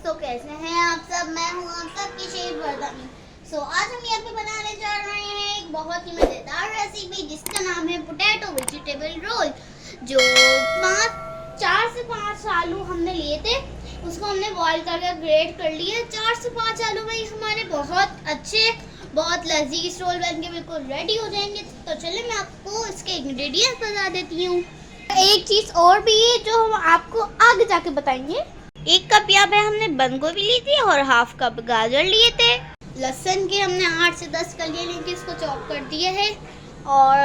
तो कैसे हैं आप सब। मैं हूं आप सबकी शेफ वर्दानी। आज हम यहाँ पे बनाने जा रहे हैं एक बहुत ही मज़ेदार रेसिपी जिसका नाम है पोटैटो वेजिटेबल रोल। जो 4 से 5 आलू हमने लिए थे, उसको हमने बॉईल करके ग्रेट कर लिया। 4 से 5 आलू में हमारे बहुत अच्छे, बहुत लजीज रोल बन के बिल्कुल रेडी हो जाएंगे। तो चलिए मैं आपको इसके इंग्रेडिएंट्स बता देती हूँ। एक चीज़ और भी है जो हम आपको आगे जाके बताएंगे। 1 कप यहाँ पे हमने बंद गोभी ली थी और हाफ कप गाजर लिए थे। लहसुन के हमने 8 से 10 कलियां लेके इसको चॉप कर दिए है। और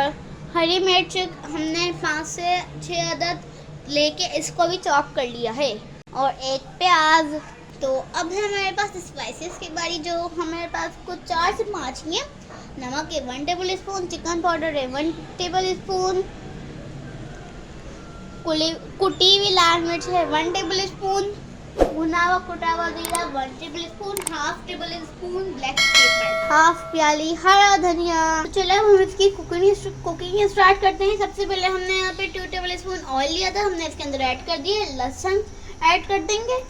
हरी मिर्च हमने 5 से 6 अदद लेके इसको भी चॉप कर लिया है। और 1 प्याज। तो अब है हमारे पास स्पाइसेस की बारी। जो हमारे पास कुछ 4 से 5 ही है। नमक है 1 टेबल स्पून, चिकन पाउडर है 1 टेबल स्पून, कुटी हुई लाल मिर्च है 1 टेबल स्पून, भुना हुआ कुटा हुआ जीरा 1 table spoon, half table spoon black pepper, half प्याली हरा धनिया। तो चलो हम इसकी कुकिंग स्टार्ट करते हैं। सबसे पहले हमने यहाँ पे 2 टेबल स्पून ऑयल लिया था, हमने इसके अंदर ऐड कर दिया। लहसुन ऐड कर देंगे।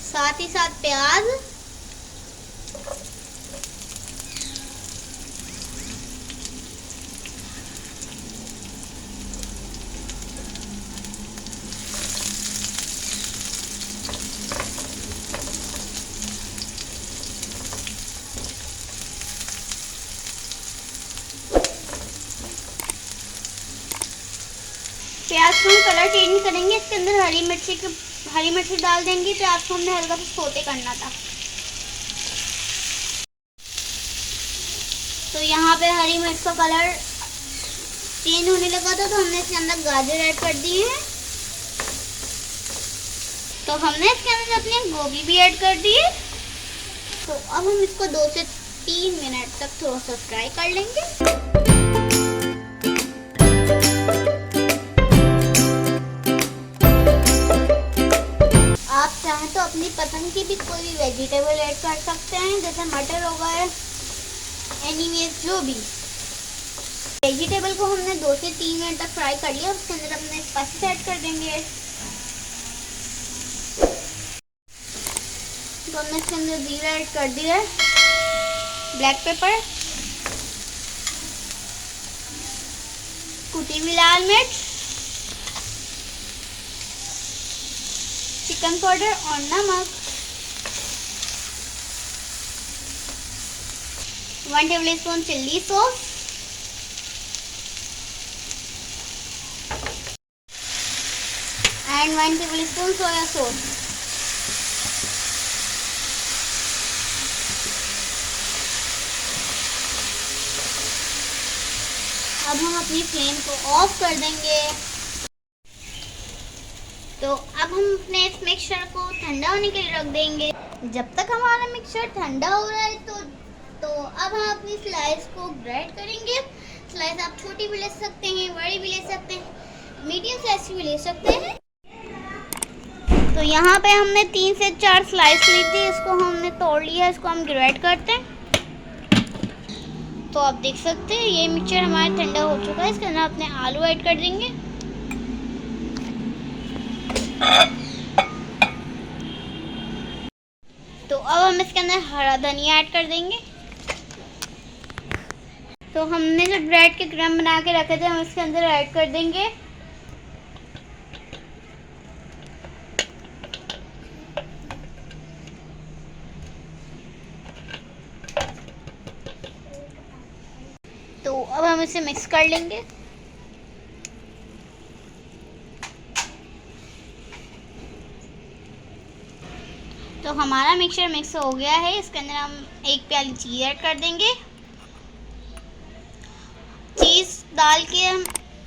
साथ ही साथ प्याज, प्याज को हम कलर चेंज करेंगे। इसके अंदर हरी मिर्ची डाल देंगे। प्याज को हमने हल्का सा सौते करना था। तो यहाँ पे हरी मिर्च का कलर चेंज होने लगा था, तो हमने इसके अंदर गाजर ऐड कर दिए हैं। तो हमने इसके अंदर अपनी गोभी भी ऐड कर दी है। तो अब हम इसको 2 से 3 मिनट तक थोड़ा सा फ्राई कर लेंगे। आप चाहें तो अपनी पसंद की भी कोई भी वेजिटेबल ऐड कर सकते हैं, जैसे मटर हो गए, एनीवेज जो भी वेजिटेबल को हमने 2 से 3 मिनट तक फ्राई कर लिया। उसके अंदर अपने स्पाइसेस ऐड कर देंगे। तो हमने इसके अंदर जीरा ऐड कर दिया है, ब्लैक पेपर, कुटी हुई लाल मिर्च, चिकन पाउडर और नमक, 1 table spoon chilli sauce, and 1 table spoon soya sauce. अब हम अपनी फ्लेम को ऑफ कर देंगे। तो अब हम अपने इस मिक्सचर को ठंडा होने के लिए रख देंगे। जब तक हमारा मिक्सचर ठंडा हो रहा है तो अब हम अपनी स्लाइस को ग्राइंड करेंगे। स्लाइस आप छोटी भी ले सकते हैं, बड़ी भी ले सकते हैं, मीडियम साइज की भी ले सकते हैं। तो यहाँ पे हमने 3 से 4 स्लाइस ली थी, इसको हमने तोड़ लिया। इसको हम ग्राइंड करते हैं। तो आप देख सकते हैं ये मिक्सचर हमारा ठंडा हो चुका है। इसके अंदर अपने आलू ऐड कर देंगे। तो अब हम इसके अंदर हरा धनिया ऐड कर देंगे। तो हमने जो ब्रेड के क्रम्ब बना के रखे थे, हम इसके अंदर ऐड कर देंगे। तो अब हम इसे मिक्स कर लेंगे। तो हमारा मिक्सचर मिक्स हो गया है। इसके अंदर हम 1 प्याली चीज़ ऐड कर देंगे। चीज़ डाल के हम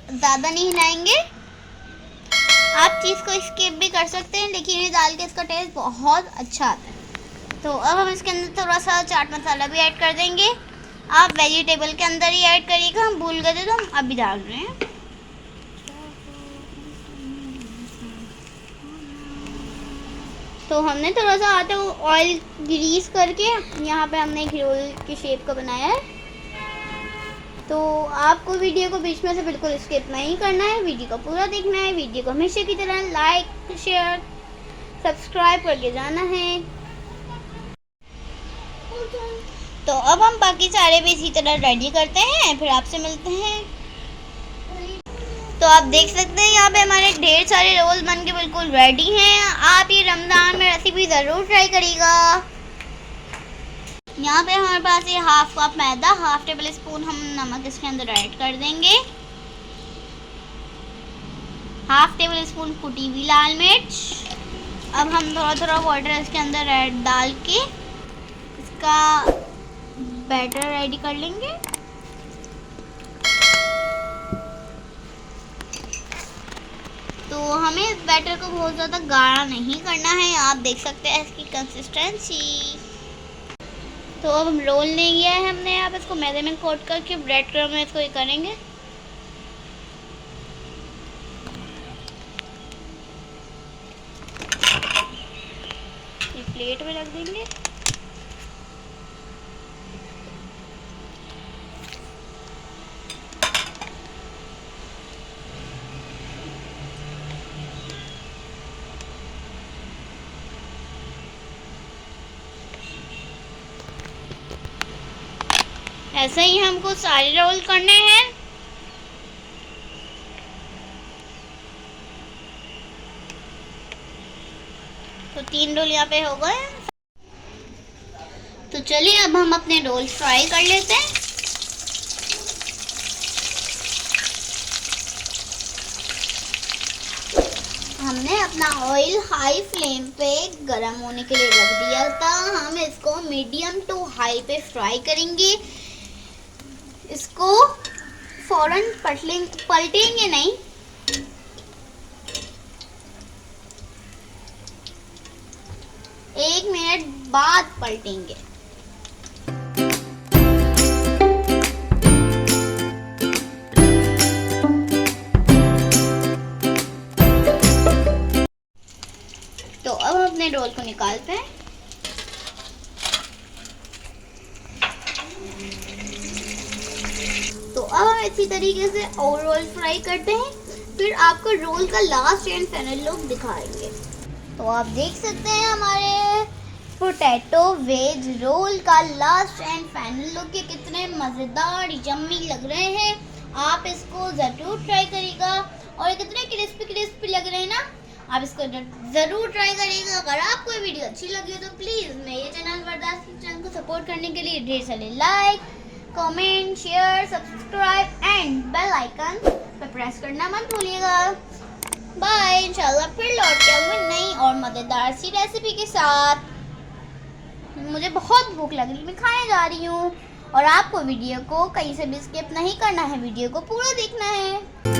ज़्यादा नहीं हिलाएंगे। आप चीज़ को स्किप भी कर सकते हैं, लेकिन ये डाल के इसका टेस्ट बहुत अच्छा आता है। तो अब हम इसके अंदर थोड़ा सा चाट मसाला भी ऐड कर देंगे। आप वेजिटेबल के अंदर ही ऐड करिएगा, हम भूल गए थे तो हम अभी डाल रहे हैं। तो हमने थोड़ा सा आटा ऑयल ग्रीस करके यहाँ पे हमने एक रोल की शेप का बनाया है। तो आपको वीडियो को बीच में से बिल्कुल स्किप नहीं करना है, वीडियो को पूरा देखना है। वीडियो को हमेशा की तरह लाइक शेयर सब्सक्राइब करके जाना है। तो अब हम बाकी सारे भी इसी तरह रेडी करते हैं, फिर आपसे मिलते हैं। तो आप देख सकते हैं यहाँ पे हमारे ढेर सारे रोल बन के बिल्कुल रेडी हैं। आप ये रमज़ान में रेसिपी ज़रूर ट्राई करिएगा। यहाँ पे हमारे पास ये हाफ कप मैदा, हाफ टेबल स्पून हम नमक इसके अंदर ऐड कर देंगे, हाफ टेबल स्पून कुटी हुई लाल मिर्च। अब हम थोड़ा थोड़ा वाटर इसके अंदर ऐड डाल के इसका बैटर रेडी कर लेंगे। तो हमें इस बैटर को बहुत ज़्यादा गाढ़ा नहीं करना है, आप देख सकते हैं इसकी कंसिस्टेंसी। तो अब हम रोल ले लिया है हमने, आप इसको मैदे में कोट करके ब्रेड क्रम्ब में इसको ये करेंगे। ये प्लेट में रख देंगे। ऐसे ही हमको सारे रोल करने हैं। तो 3 रोल यहाँ पे हो गए। तो चलिए अब हम अपने रोल फ्राई कर लेते हैं। हमने अपना ऑयल हाई फ्लेम पे गरम होने के लिए रख दिया था। हम इसको मीडियम टू हाई पे फ्राई करेंगे। इसको फौरन पलटेंगे नहीं, एक मिनट बाद पलटेंगे। तो अब हम अपने रोल को निकालते हैं। तो अब हम इसी तरीके से और रोल फ्राई करते हैं, फिर आपको रोल का लास्ट एंड फाइनल लुक दिखाएंगे। तो आप देख सकते हैं हमारे पोटैटो वेज रोल का लास्ट एंड फाइनल लुक, ये कितने मज़ेदार यम्मी लग रहे हैं। आप इसको ज़रूर ट्राई करिएगा। और ये कितने क्रिस्पी क्रिस्पी लग रहे हैं ना, आप इसको ज़रूर ट्राई करिएगा। अगर आपको ये वीडियो अच्छी लगी हो तो प्लीज़ मेरे चैनल बर्दाश्त चैनल को सपोर्ट करने के लिए ढेर सारे like, comment, share, subscribe and bell icon पर प्रेस करना मत भूलिएगा। बाय। इंशाल्लाह फिर लौट के आऊँगी नई और मज़ेदार सी रेसिपी के साथ। मुझे बहुत भूख लग रही है, मैं खाने जा रही हूँ। और आपको वीडियो को कहीं से भी स्किप नहीं करना है, वीडियो को पूरा देखना है।